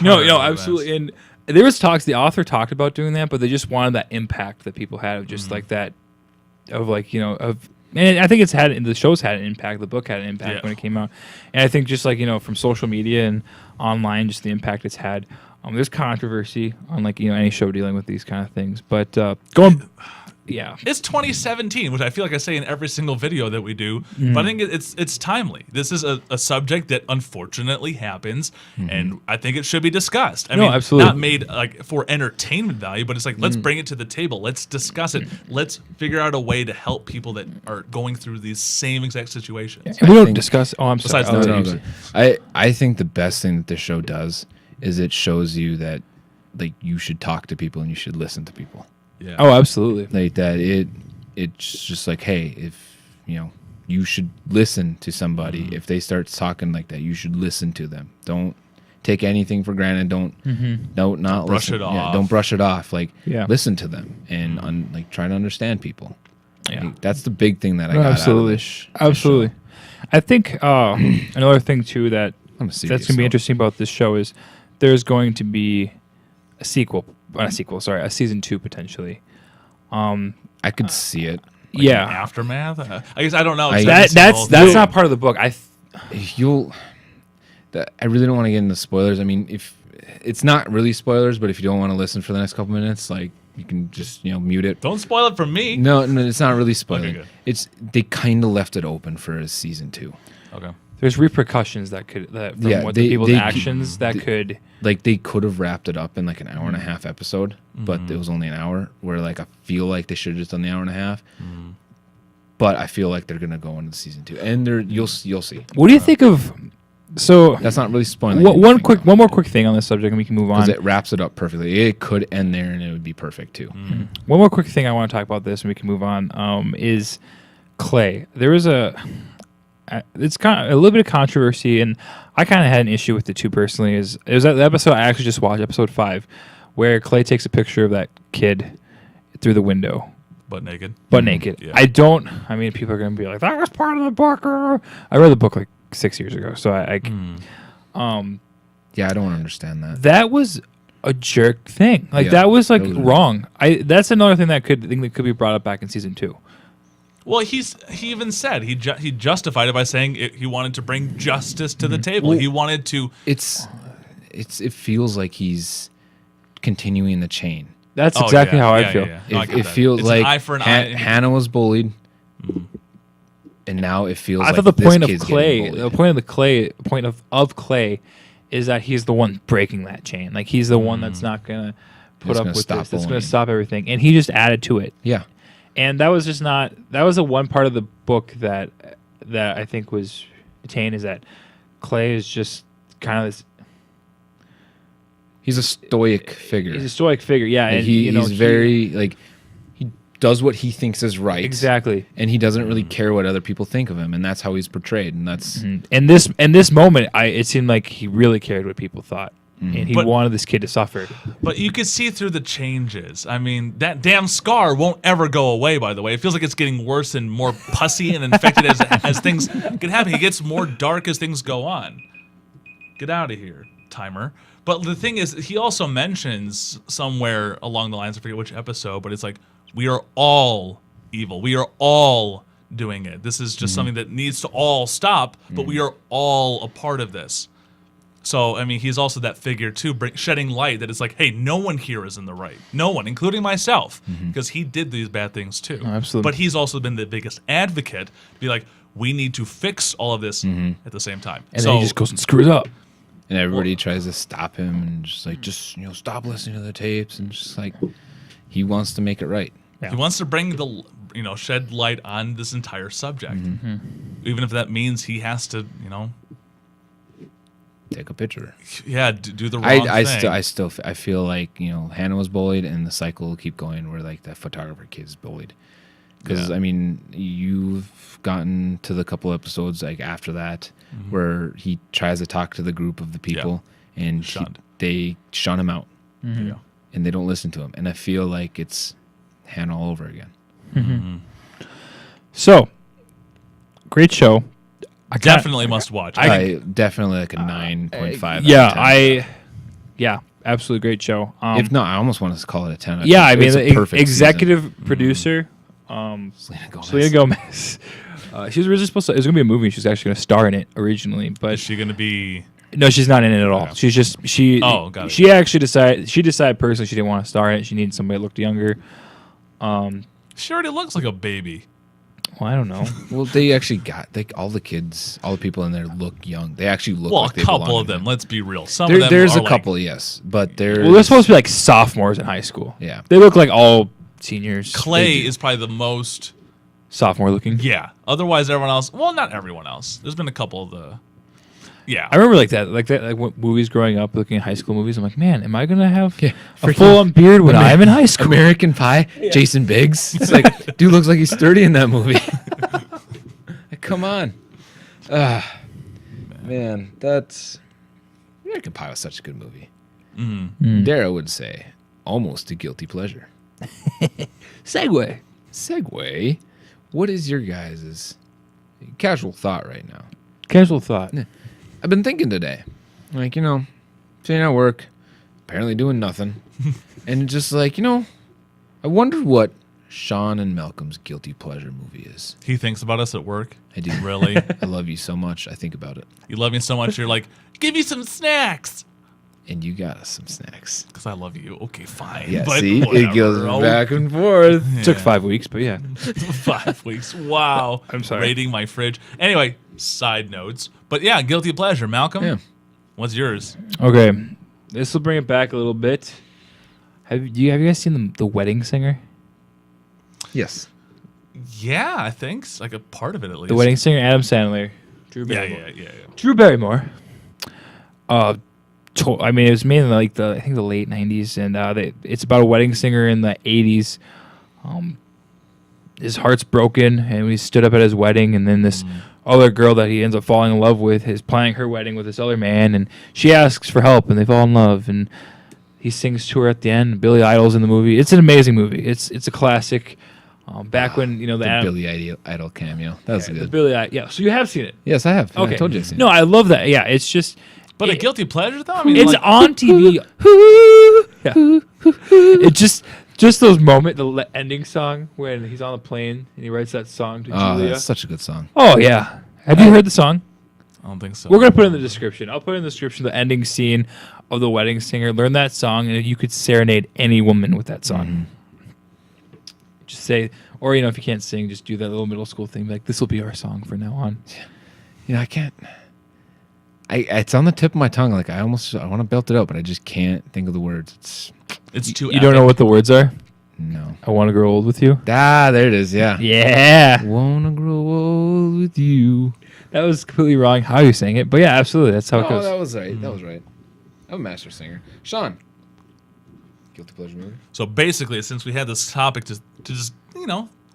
Speaker 3: no,
Speaker 2: turn of events.
Speaker 3: absolutely. And there was talks. The author talked about doing that, but they just wanted that impact that people had of just like that, of of. And I think the show's had an impact. The book had an impact
Speaker 2: Yeah.
Speaker 3: when it came out, and I think just from social media and online, just the impact it's had. There's controversy on any show dealing with these kind of things, but going, yeah,
Speaker 2: It's 2017, which I feel like I say in every single video that we do, but I think it's timely. This is a subject that unfortunately happens, and I think it should be discussed. I
Speaker 3: No,
Speaker 2: mean,
Speaker 3: absolutely.
Speaker 2: not made for entertainment value, but it's like let's bring it to the table, let's discuss it, let's figure out a way to help people that are going through these same exact situations.
Speaker 3: and we don't
Speaker 1: think-
Speaker 3: discuss. Oh, I'm sorry.
Speaker 2: Besides
Speaker 3: I'll
Speaker 2: the
Speaker 3: let
Speaker 1: No,
Speaker 3: you
Speaker 1: no,
Speaker 3: say.
Speaker 1: I think the best thing that this show does is it shows you that you should talk to people and you should listen to people.
Speaker 2: Yeah.
Speaker 3: Oh, absolutely.
Speaker 1: Like that it's just like, hey, if you should listen to somebody. If they start talking like that, you should listen to them. Don't take anything for granted. Don't not
Speaker 2: brush
Speaker 1: listen.
Speaker 2: it
Speaker 1: Yeah,
Speaker 2: off.
Speaker 1: don't brush it off.
Speaker 3: Yeah.
Speaker 1: Listen to them and try to understand people.
Speaker 3: Yeah.
Speaker 1: Like, that's the big thing that I
Speaker 3: No,
Speaker 1: got
Speaker 3: absolutely.
Speaker 1: out of this
Speaker 3: Absolutely. I think another thing too that
Speaker 1: I'm a
Speaker 3: that's
Speaker 1: serious
Speaker 3: going to be
Speaker 1: note.
Speaker 3: interesting about this show is there's going to be a season 2 potentially.
Speaker 1: I could see it.
Speaker 3: Yeah,
Speaker 2: Aftermath. I guess I don't know.
Speaker 1: I-
Speaker 2: It's
Speaker 3: that
Speaker 2: the
Speaker 3: that's
Speaker 2: whole
Speaker 3: that's
Speaker 2: thing.
Speaker 3: not part of the book.
Speaker 1: I really don't want to get into spoilers. I mean, if it's not really spoilers, but if you don't want to listen for the next couple minutes, You can just mute it.
Speaker 2: Don't spoil it for me.
Speaker 1: No, it's not really spoiling.
Speaker 2: good.
Speaker 1: They kind of left it open for a season 2.
Speaker 2: Okay.
Speaker 3: There's repercussions from what the people's actions could.
Speaker 1: Like they could have wrapped it up in like an hour and a half episode, but it was only an hour. Where like I feel like they should have just done the hour and a half. But I feel like they're gonna go into season 2, and you'll see.
Speaker 3: What do you think of? So
Speaker 1: That's not really spoiling.
Speaker 3: one more quick thing on this subject, and we can move on.
Speaker 1: Because it wraps it up perfectly. It could end there, and it would be perfect too.
Speaker 3: One more quick thing I want to talk about this, and we can move on. Is Clay? There was it's kind of a little bit of controversy, and I kind of had an issue with it too personally. It was that episode I actually just watched, episode 5, where Clay takes a picture of that kid through the window.
Speaker 2: Butt naked.
Speaker 3: Yeah. I mean, people are going to be like, that was part of the book. I read the book like 6 years ago, so I
Speaker 1: Yeah, I don't understand that.
Speaker 3: that was a jerk thing. Like
Speaker 1: Yeah,
Speaker 3: that was like
Speaker 1: that was
Speaker 3: wrong. That's another thing that could be brought up back in season 2.
Speaker 2: Well, he even said he justified it by saying he wanted to bring justice to the table. He wanted to.
Speaker 1: It feels like he's continuing the chain.
Speaker 3: That's exactly how I feel.
Speaker 2: No, I get
Speaker 1: It
Speaker 2: that.
Speaker 1: feels
Speaker 2: It's
Speaker 1: like
Speaker 2: an eye for an eye.
Speaker 1: Hannah was bullied, and now it feels.
Speaker 3: I
Speaker 1: like
Speaker 3: thought the
Speaker 1: this
Speaker 3: point of
Speaker 1: kid's
Speaker 3: Clay,
Speaker 1: getting
Speaker 3: the
Speaker 1: bullied.
Speaker 3: point of Clay, is that he's the one breaking that chain. Like he's the one that's not gonna put
Speaker 1: That's
Speaker 3: up
Speaker 1: gonna
Speaker 3: with
Speaker 1: stop
Speaker 3: this. That's gonna
Speaker 1: bullying.
Speaker 3: stop everything, and he just added to it.
Speaker 1: Yeah,
Speaker 3: And that was just not. That was the one part of the book that I think was attained, is that Clay is just kind of this.
Speaker 1: he's a stoic figure.
Speaker 3: He's a stoic figure, yeah, and
Speaker 1: he's very like he does what he thinks is right.
Speaker 3: exactly.
Speaker 1: And he doesn't really care what other people think of him, and that's how he's portrayed. And that's
Speaker 3: In this moment, it seemed like he really cared what people thought, and he
Speaker 2: But-
Speaker 3: wanted this kid to suffer.
Speaker 2: But you could see through the changes. I mean, that damn scar won't ever go away, by the way. It feels like it's getting worse and more pussy and infected as things can happen. He gets more dark as things go on. Get out of here, timer. But the thing is, he also mentions somewhere along the lines, I forget which episode, but it's like, we are all evil. We are all doing it. This is just something that needs to all stop, but we are all a part of this. So, I mean, he's also that figure, too, shedding light that it's like, hey, no one here is in the right. No one, including myself, because he did these bad things, too.
Speaker 3: Oh, absolutely.
Speaker 2: But he's also been the biggest advocate, be like, we need to fix all of this at the same time.
Speaker 3: And then he just goes and screws up.
Speaker 1: and everybody tries to stop him and just like stop listening to the tapes, and just like he wants to make it right.
Speaker 3: Yeah.
Speaker 2: He wants to bring the, shed light on this entire subject. Even if that means he has to,
Speaker 1: Take a picture.
Speaker 2: do the wrong thing.
Speaker 1: I feel like Hannah was bullied, and the cycle will keep going where like that photographer kid is bullied. Because
Speaker 2: Yeah.
Speaker 1: I mean, you've gotten to the couple episodes like after that where he tries to talk to the group of the people, and
Speaker 2: Shunned.
Speaker 1: they shun him out,
Speaker 2: Yeah.
Speaker 1: and they don't listen to him. And I feel like it's Hannah all over again.
Speaker 3: So, great show. I kinda-
Speaker 2: Definitely must watch.
Speaker 1: I definitely like a 9.5.
Speaker 3: Yeah, absolutely great show.
Speaker 1: If not, I almost want to call it a 10.
Speaker 3: Yeah, I mean,
Speaker 1: It's a
Speaker 3: the
Speaker 1: perfect
Speaker 3: executive producer,
Speaker 1: season. Selena Gomez.
Speaker 3: Selena Gomez. She was originally supposed to. It was gonna be a movie. She was actually gonna star in it originally,
Speaker 2: Is
Speaker 3: but
Speaker 2: she going to be...
Speaker 3: no, she's not in it at all.
Speaker 2: Okay.
Speaker 3: She's just she.
Speaker 2: Oh, got it.
Speaker 3: She actually decided. She decided personally she didn't want to star in it. She needed somebody that looked younger.
Speaker 2: She already looks like a baby.
Speaker 3: Well, I don't know.
Speaker 1: Well, they actually got all the kids, all the people in there look young. They actually look
Speaker 2: Well,
Speaker 1: like
Speaker 2: a
Speaker 1: they
Speaker 2: couple
Speaker 1: belong
Speaker 2: of
Speaker 1: in
Speaker 2: them. Let's be real.
Speaker 1: There's
Speaker 2: are
Speaker 1: a
Speaker 2: like-
Speaker 1: couple, yes, but they're
Speaker 3: Well, they're supposed to be like sophomores in high school.
Speaker 1: Yeah.
Speaker 3: They look like all seniors.
Speaker 2: Clay
Speaker 3: They do.
Speaker 2: is probably the most...
Speaker 3: sophomore looking.
Speaker 2: Yeah. Otherwise, everyone else... Well, not everyone else. There's been a couple of the... Yeah.
Speaker 3: I remember like when movies growing up, looking at high school movies. I'm like, man, am I gonna have a
Speaker 1: freaking
Speaker 3: full-on beard when I'm in high school?
Speaker 1: American Pie, Jason Biggs. It's like, dude looks like he's 30 in that movie. Like, come on. Man, that's American Pie was such a good movie. Dara would say, almost a guilty pleasure.
Speaker 3: Segue.
Speaker 1: Segue. What is your guys' casual thought right now?
Speaker 3: Casual thought.
Speaker 1: I've been thinking today, like, sitting at work, apparently doing nothing, and just like, I wonder what Sean and Malcolm's guilty pleasure movie is.
Speaker 2: He thinks about us at work.
Speaker 1: I do.
Speaker 2: Really?
Speaker 1: I love you so much. I think about it.
Speaker 2: You love me so much, you're like, give me some snacks.
Speaker 1: and you got us some snacks.
Speaker 2: Because I love you. Okay, fine.
Speaker 1: Yeah,
Speaker 2: but
Speaker 1: see,
Speaker 2: whatever.
Speaker 1: it goes
Speaker 2: Oh,
Speaker 1: back and forth.
Speaker 3: Took 5 weeks, but yeah.
Speaker 2: 5 weeks. Wow.
Speaker 3: I'm sorry.
Speaker 2: Raiding my fridge. Anyway, side notes. But yeah, guilty pleasure. Malcolm,
Speaker 1: Yeah.
Speaker 2: what's yours?
Speaker 3: Okay, this will bring it back a little bit. Have you guys seen the Wedding Singer?
Speaker 1: Yes.
Speaker 2: Yeah, I think like a part of it at least.
Speaker 3: The Wedding Singer, Adam Sandler, Drew
Speaker 2: Yeah,
Speaker 3: Barrymore.
Speaker 2: yeah.
Speaker 3: Drew Barrymore. I mean, it was made in like I think the late '90s, and it's about a wedding singer in the '80s. His heart's broken, and he stood up at his wedding, and then this other girl that he ends up falling in love with is planning her wedding with this other man, and she asks for help, and they fall in love, and he sings to her at the end. Billy Idol's in the movie. It's an amazing movie. It's a classic. Back when the
Speaker 1: Billy Idol cameo. That was
Speaker 3: the
Speaker 1: good.
Speaker 3: Billy yeah. So you have seen it.
Speaker 1: Yes, I have. Yeah,
Speaker 3: Okay.
Speaker 1: I told you I've seen
Speaker 3: No,
Speaker 1: it.
Speaker 3: I love that. Yeah, it's just.
Speaker 2: But a
Speaker 3: it-
Speaker 2: guilty pleasure though? I mean,
Speaker 3: It's
Speaker 2: like,
Speaker 3: on TV. It just those moments, the ending song when he's on the plane and he writes that song to
Speaker 1: Oh,
Speaker 3: Julia.
Speaker 1: that's such a good song.
Speaker 3: Oh yeah, have you heard the song?
Speaker 2: I don't think so.
Speaker 3: We're gonna put it in the description. I'll put it in the description the ending scene of The Wedding Singer. Learn that song, and you could serenade any woman with that song. Just say, or if you can't sing, just do that little middle school thing. Like, this will be our song from now on.
Speaker 1: I can't. It's on the tip of my tongue. Like I want to belt it out, but I just can't think of the words.
Speaker 2: It's too
Speaker 3: You don't know what the words are?
Speaker 1: No.
Speaker 3: I want to grow old with you.
Speaker 1: There it is. Yeah.
Speaker 3: Yeah.
Speaker 1: Wanna grow old with you.
Speaker 3: That was completely wrong how you sang it, but yeah, absolutely. That's how it
Speaker 1: Oh,
Speaker 3: goes.
Speaker 1: that was right. That was right. I'm a master singer. Sean. Guilty pleasure movie.
Speaker 2: So basically, since we had this topic to just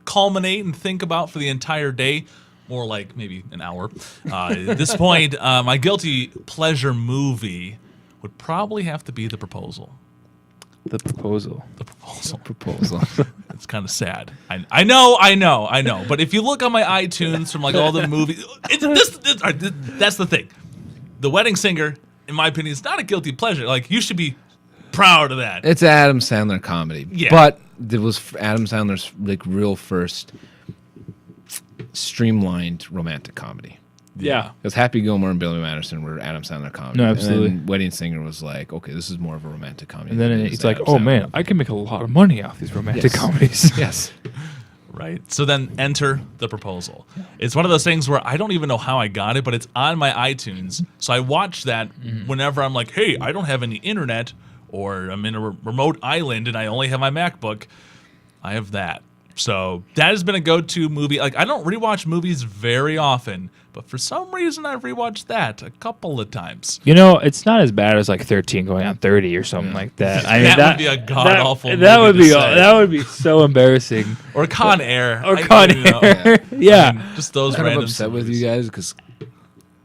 Speaker 2: culminate and think about for the entire day, more like maybe an hour. At this point, my guilty pleasure movie would probably have to be The Proposal.
Speaker 3: The Proposal.
Speaker 2: The Proposal.
Speaker 1: Proposal.
Speaker 2: It's kind of sad. I know. But if you look on my iTunes from like all the movies, that's the thing. The Wedding Singer, in my opinion, is not a guilty pleasure. Like you should be proud of that.
Speaker 1: It's Adam Sandler comedy.
Speaker 2: Yeah.
Speaker 1: But it was Adam Sandler's like real first streamlined romantic comedy.
Speaker 3: Yeah.
Speaker 1: Because Happy Gilmore and Billy Madison were Adam Sandler comedy.
Speaker 3: No, absolutely.
Speaker 1: And then Wedding Singer was like, okay, this is more of a romantic comedy.
Speaker 3: And then
Speaker 1: than it is
Speaker 3: it's like,
Speaker 1: Adam
Speaker 3: oh
Speaker 1: Sandler.
Speaker 3: man, I can make a lot of money off these romantic
Speaker 1: Yes.
Speaker 3: comedies.
Speaker 1: Yes.
Speaker 2: Right. So then enter The Proposal. It's one of those things where I don't even know how I got it, but it's on my iTunes. So I watch that whenever I'm like, hey, I don't have any internet or I'm in a remote island and I only have my MacBook. I have that. So that has been a go-to movie. Like I don't rewatch movies very often, but for some reason I've rewatched that a couple of times.
Speaker 3: It's not as bad as like 13 going on 30 or something like that. I mean,
Speaker 2: That would be a god-awful
Speaker 3: That would
Speaker 2: movie
Speaker 3: be
Speaker 2: to say.
Speaker 3: that would be so embarrassing.
Speaker 2: Or Con Air.
Speaker 3: Or
Speaker 2: I-
Speaker 3: Con
Speaker 2: you know,
Speaker 3: Air. Yeah.
Speaker 2: I mean, just those
Speaker 1: I'm kind of
Speaker 2: random
Speaker 1: upset with
Speaker 2: movies.
Speaker 1: you guys because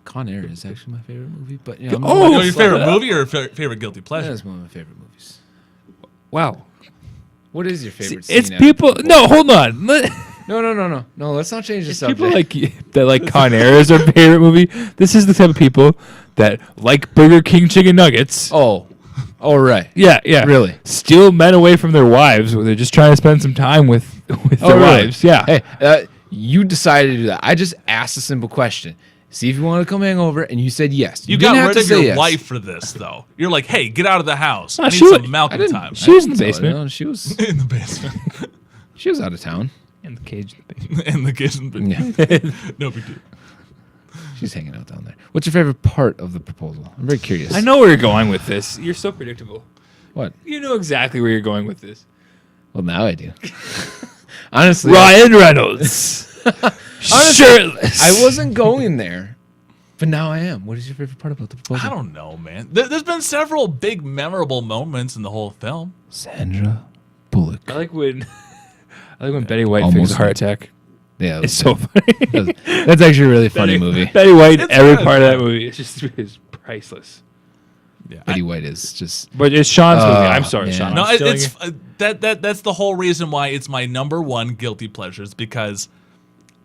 Speaker 1: Con Air is actually my favorite movie. But yeah,
Speaker 3: Oh,
Speaker 2: You know, your
Speaker 3: Slow
Speaker 2: favorite
Speaker 3: down.
Speaker 2: movie or favorite guilty pleasure?
Speaker 1: that's one of my favorite movies.
Speaker 3: Wow.
Speaker 1: What is your favorite
Speaker 3: It's
Speaker 1: scene?
Speaker 3: people. No, hold on.
Speaker 1: No. Let's not change the
Speaker 3: It's
Speaker 1: subject.
Speaker 3: people like you that like Con Air is their favorite movie. This is the type of people that like Burger King chicken nuggets.
Speaker 1: oh, right.
Speaker 3: Yeah.
Speaker 1: Really?
Speaker 3: Steal men away from their wives when they're just trying to spend some time with their
Speaker 1: really?
Speaker 3: wives. Yeah.
Speaker 1: Hey, you decided to do that. I just asked a simple question. See if you want to come hang over, and you said yes.
Speaker 2: You
Speaker 1: didn't
Speaker 2: got
Speaker 1: have
Speaker 2: rid
Speaker 1: to
Speaker 2: of
Speaker 1: say
Speaker 2: your
Speaker 1: yes.
Speaker 2: wife for this, though. You're like, hey, get out of the house.
Speaker 3: No,
Speaker 2: I need
Speaker 3: she
Speaker 2: some
Speaker 3: would-
Speaker 2: Malcolm
Speaker 1: I didn't-
Speaker 2: time.
Speaker 3: She was in the
Speaker 1: So,
Speaker 3: basement.
Speaker 1: no, she was
Speaker 2: In the basement.
Speaker 1: she was out of town.
Speaker 3: In the cage. In the basement.
Speaker 2: In the kitchen.
Speaker 1: Yeah,
Speaker 2: No big deal.
Speaker 1: she's hanging out down there. What's your favorite part of the proposal? I'm very curious.
Speaker 3: I know where you're going with this. You're so predictable.
Speaker 1: What?
Speaker 3: You know exactly where you're going with this.
Speaker 1: Well, now I do. Honestly,
Speaker 3: Ryan Reynolds. Shirtless.
Speaker 1: I wasn't going there, but now I am. What is your favorite part about the proposal?
Speaker 2: I don't know, man. There's been several big memorable moments in the whole film.
Speaker 1: Sandra Bullock.
Speaker 3: I like when Betty White
Speaker 1: Almost
Speaker 3: fakes a heart
Speaker 1: like-
Speaker 3: attack.
Speaker 1: Yeah,
Speaker 3: It's so funny.
Speaker 1: that's actually a really funny movie.
Speaker 3: Betty White,
Speaker 2: It's
Speaker 3: every
Speaker 2: good.
Speaker 3: part of that movie is priceless.
Speaker 2: Yeah.
Speaker 1: Betty White is just.
Speaker 3: But it's Sean's movie. I'm
Speaker 1: Oh,
Speaker 3: sorry,
Speaker 1: man.
Speaker 3: Sean.
Speaker 2: No,
Speaker 3: I'm stealing
Speaker 2: it's that's the whole reason why it's my number one guilty pleasures, because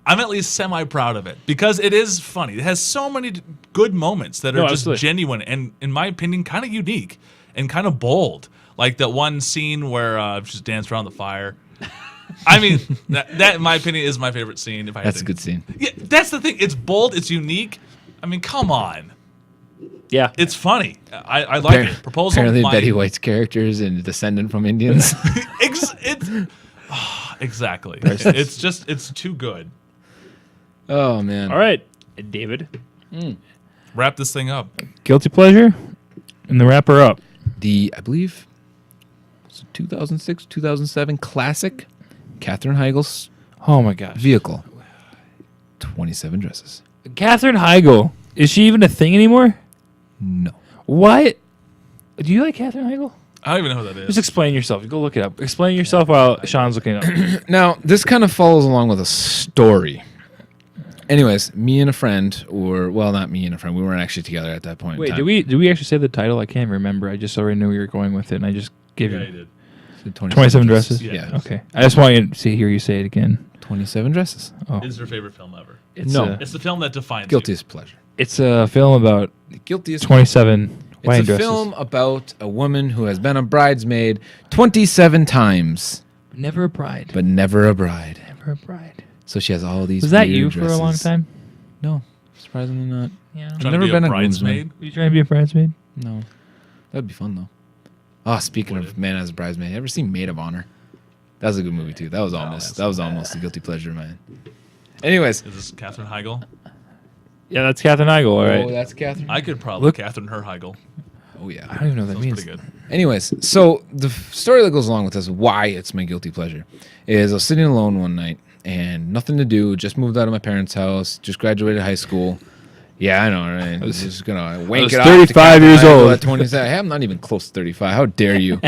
Speaker 2: I'm at least semi proud of it, because it is funny. It has so many good moments that are
Speaker 3: No,
Speaker 2: just
Speaker 3: absolutely.
Speaker 2: genuine and, in my opinion, kind of unique and kind of bold. Like that one scene where she just danced around the fire. I mean, that in my opinion is my favorite scene. If I had
Speaker 1: That's
Speaker 2: to-
Speaker 1: a good scene.
Speaker 2: Yeah, that's the thing. It's bold. It's unique. I mean, come on.
Speaker 3: Yeah.
Speaker 2: It's funny. I like it. Proposal.
Speaker 1: Apparently,
Speaker 2: my-
Speaker 1: Betty White's character is a descendant from Indians.
Speaker 2: Exactly. It's too good.
Speaker 1: Oh man!
Speaker 3: All right, David.
Speaker 2: Wrap this thing up.
Speaker 3: Guilty pleasure, and the wrapper up.
Speaker 1: I believe, was it 2006, 2007 classic, Katherine Heigl's
Speaker 3: Oh my gosh.
Speaker 1: vehicle. 27 Dresses.
Speaker 3: Katherine Heigl. Is she even a thing anymore?
Speaker 1: No.
Speaker 3: What? Do you like Katherine Heigl?
Speaker 2: I don't even know who that is.
Speaker 3: Just explain yourself. Go look it up. Explain yourself while Sean's looking it up.
Speaker 1: Now, this kind of follows along with a story. Anyways, me and a friend, well, not me and a friend. We weren't actually together at that point. in
Speaker 3: Wait,
Speaker 1: time.
Speaker 3: did we actually say the title? I can't remember. I just already knew you were going with it, and I just gave
Speaker 2: Yeah,
Speaker 3: you
Speaker 2: you did.
Speaker 1: So
Speaker 3: 27 dresses.
Speaker 2: Yeah.
Speaker 3: Okay. I just want you to hear you say it again.
Speaker 1: 27 Dresses.
Speaker 3: Oh,
Speaker 2: It's her favorite film ever.
Speaker 3: it's
Speaker 1: No.
Speaker 3: A,
Speaker 2: It's the film that defines you.
Speaker 1: Guiltiest pleasure.
Speaker 3: it's a film about
Speaker 1: The guiltiest
Speaker 3: 27 wedding
Speaker 1: It's a
Speaker 3: dresses.
Speaker 1: film about a woman who has been a bridesmaid 27 times,
Speaker 3: Never a bride.
Speaker 1: but never a bride.
Speaker 3: Never a bride.
Speaker 1: So she has all these.
Speaker 3: Was that
Speaker 1: weird
Speaker 3: you for a long
Speaker 1: dresses.
Speaker 3: time?
Speaker 1: No, surprisingly not.
Speaker 3: Yeah.
Speaker 2: Trying
Speaker 1: never
Speaker 2: to be
Speaker 1: been
Speaker 2: a
Speaker 1: a
Speaker 2: bridesmaid.
Speaker 3: Were you trying to be a bridesmaid?
Speaker 1: No, that'd be fun though. Oh, speaking
Speaker 2: Would
Speaker 1: of
Speaker 2: it?
Speaker 1: Man as a Bridesmaid, ever seen Maid of Honor? That was a good movie too. That was
Speaker 2: that's
Speaker 1: almost a guilty pleasure, man. Anyways,
Speaker 2: Is this Katherine Heigl?
Speaker 3: Yeah, that's Katherine Heigl, all right.
Speaker 1: oh, that's Catherine.
Speaker 2: I could probably
Speaker 3: Look-
Speaker 2: Katherine her Heigl.
Speaker 1: Oh yeah.
Speaker 3: I don't even know what that
Speaker 2: Sounds
Speaker 3: means.
Speaker 2: pretty good.
Speaker 1: Anyways, so the story that goes along with this, why it's my guilty pleasure, is I was sitting alone one night and nothing to do. Just moved out of my parents' house. Just graduated high school. Yeah, I know, right? I was just gonna wank
Speaker 3: was
Speaker 1: it off.
Speaker 3: 35 years old.
Speaker 1: At 27. I'm not even close to 35. How dare you?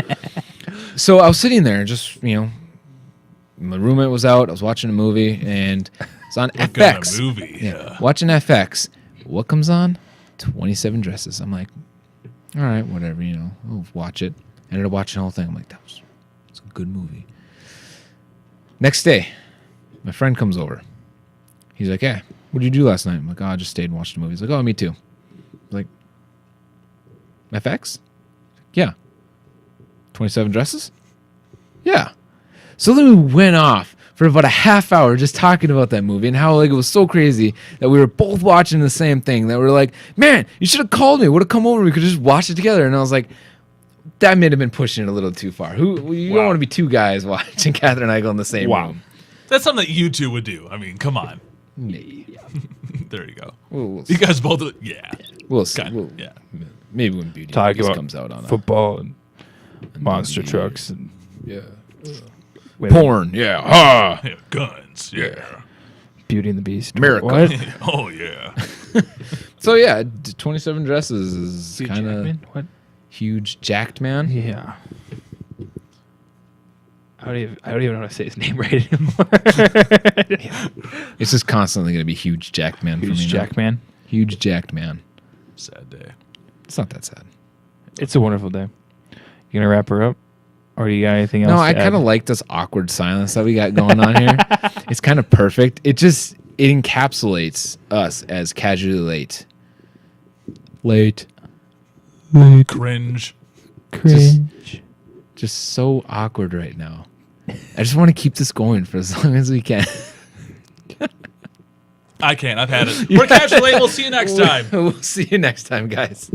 Speaker 1: So I was sitting there, just my roommate was out. I was watching a movie, and it's on
Speaker 2: Got
Speaker 1: FX.
Speaker 2: a movie.
Speaker 1: Yeah, watching FX. What comes on? 27 Dresses. I'm like, all right, whatever, I'll watch it. Ended up watching the whole thing. I'm like, it's a good movie. Next day, my friend comes over. He's like, hey, what did you do last night? I'm like, oh, I just stayed and watched the movie. He's like, oh, me too. I'm like, FX? Yeah. 27 Dresses? Yeah. So then we went off for about a half hour just talking about that movie and how it was so crazy that we were both watching the same thing. That we were like, man, you should have called me. Would have come over. We could just watch it together. And I was like, that may have been pushing it a little too far. You don't
Speaker 2: Wow.
Speaker 1: want to be two guys watching Katherine Heigl in the same room.
Speaker 2: That's something that you two would do. I mean, come on.
Speaker 1: Maybe.
Speaker 2: There you go.
Speaker 1: We'll
Speaker 2: You guys both. Yeah.
Speaker 1: see.
Speaker 2: Kind of. Yeah.
Speaker 1: Maybe when Beauty and
Speaker 3: Talk
Speaker 1: the Beast
Speaker 3: about
Speaker 1: comes out on
Speaker 3: football and monster
Speaker 1: movie.
Speaker 3: trucks and
Speaker 1: Yeah.
Speaker 3: women.
Speaker 1: Porn. Yeah. Ha!
Speaker 2: Yeah. Guns. Yeah.
Speaker 3: Beauty and the Beast.
Speaker 1: America.
Speaker 3: What?
Speaker 2: Oh yeah.
Speaker 1: So yeah, 27 Dresses is
Speaker 3: Hugh
Speaker 1: kind of
Speaker 3: Jackman? What?
Speaker 1: huge, jacked man.
Speaker 3: Yeah. I don't even know how to say his name right anymore.
Speaker 1: It's just constantly going to be huge, jacked man for me.
Speaker 3: Huge
Speaker 1: now.
Speaker 3: Jackman.
Speaker 1: Huge, jacked man.
Speaker 2: Sad day.
Speaker 1: It's not that sad.
Speaker 3: It's a wonderful day. You gonna wrap her up, or you got anything else?
Speaker 1: No,
Speaker 3: to
Speaker 1: I kind of
Speaker 3: add?
Speaker 1: like this awkward silence that we got going on here. It's kind of perfect. It encapsulates us as casually late. Late.
Speaker 2: Cringe.
Speaker 3: Cringe.
Speaker 1: Just so awkward right now. I just want to keep this going for as long as we can.
Speaker 2: I can't. I've had it. We're casually late. We'll see you next time.
Speaker 1: We'll see you next time, guys.